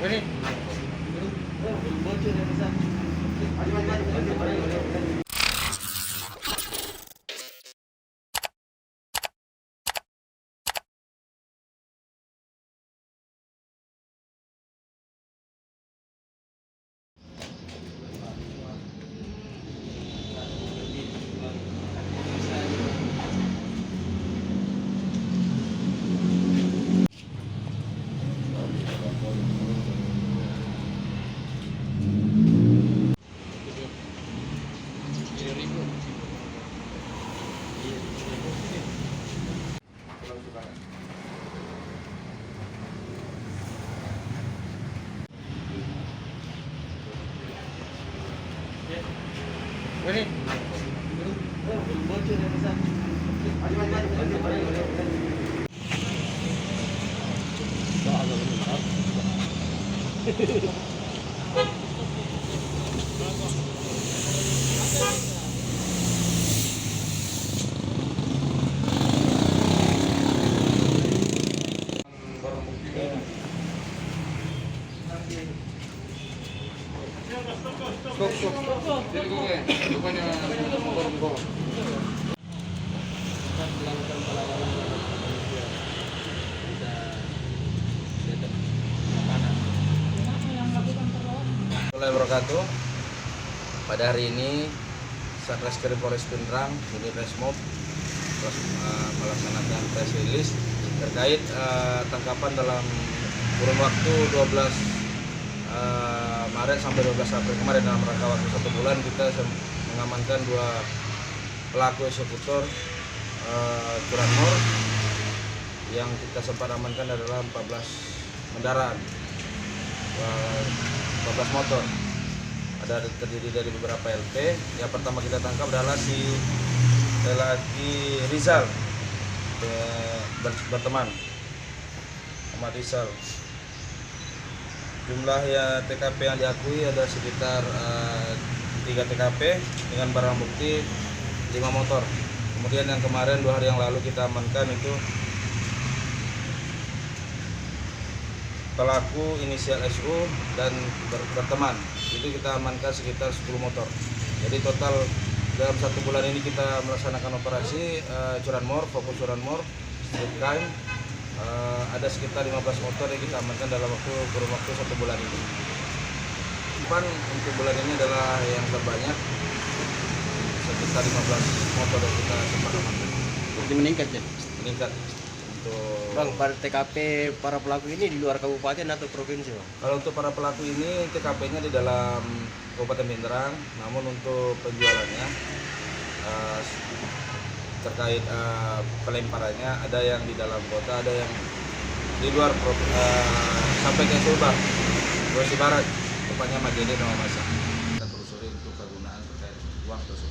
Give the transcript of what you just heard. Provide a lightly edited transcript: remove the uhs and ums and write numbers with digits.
Ini. Ini. Wabarakatuh. Pada hari ini Satreskrim Polres Pindrang unit Resmob melaksanakan press release terkait tangkapan dalam kurun waktu 12 Maret sampai 12 April kemarin. Dalam rangka waktu 1 bulan kita mengamankan 2 pelaku eksekutor curanmor. Yang kita sempat amankan adalah 14 kendaraan, 14 motor. Ada terdiri dari beberapa LP. Yang pertama kita tangkap adalah si lelaki Rizal, berteman Ahmad Rizal. Jumlah ya TKP yang diakui ada sekitar 3 TKP dengan barang bukti 5 motor. Kemudian yang kemarin 2 hari yang lalu kita amankan itu pelaku inisial SU dan berteman, itu kita amankan sekitar 10 motor. Jadi total dalam 1 bulan ini kita melaksanakan operasi curanmor, fokus curanmor, street crime. Ada sekitar 15 motor yang kita amankan dalam kurun waktu 1 bulan ini. Untuk bulan ini adalah yang terbanyak, sekitar 15 motor yang kita sempat amankan. Jadi meningkat ya? Meningkat. Untuk Bang, pada TKP para pelaku ini di luar kabupaten atau provinsi, Bang? Kalau untuk para pelaku ini TKP-nya di dalam Kabupaten Pindrang, namun untuk penjualannya terkait pelemparannya ada yang di dalam kota, ada yang di luar sampai ke Sulbar, Sulawesi Barat, tepatnya Majene dan Mamasa. Kita telusuri untuk kegunaan terkait uang tersebut.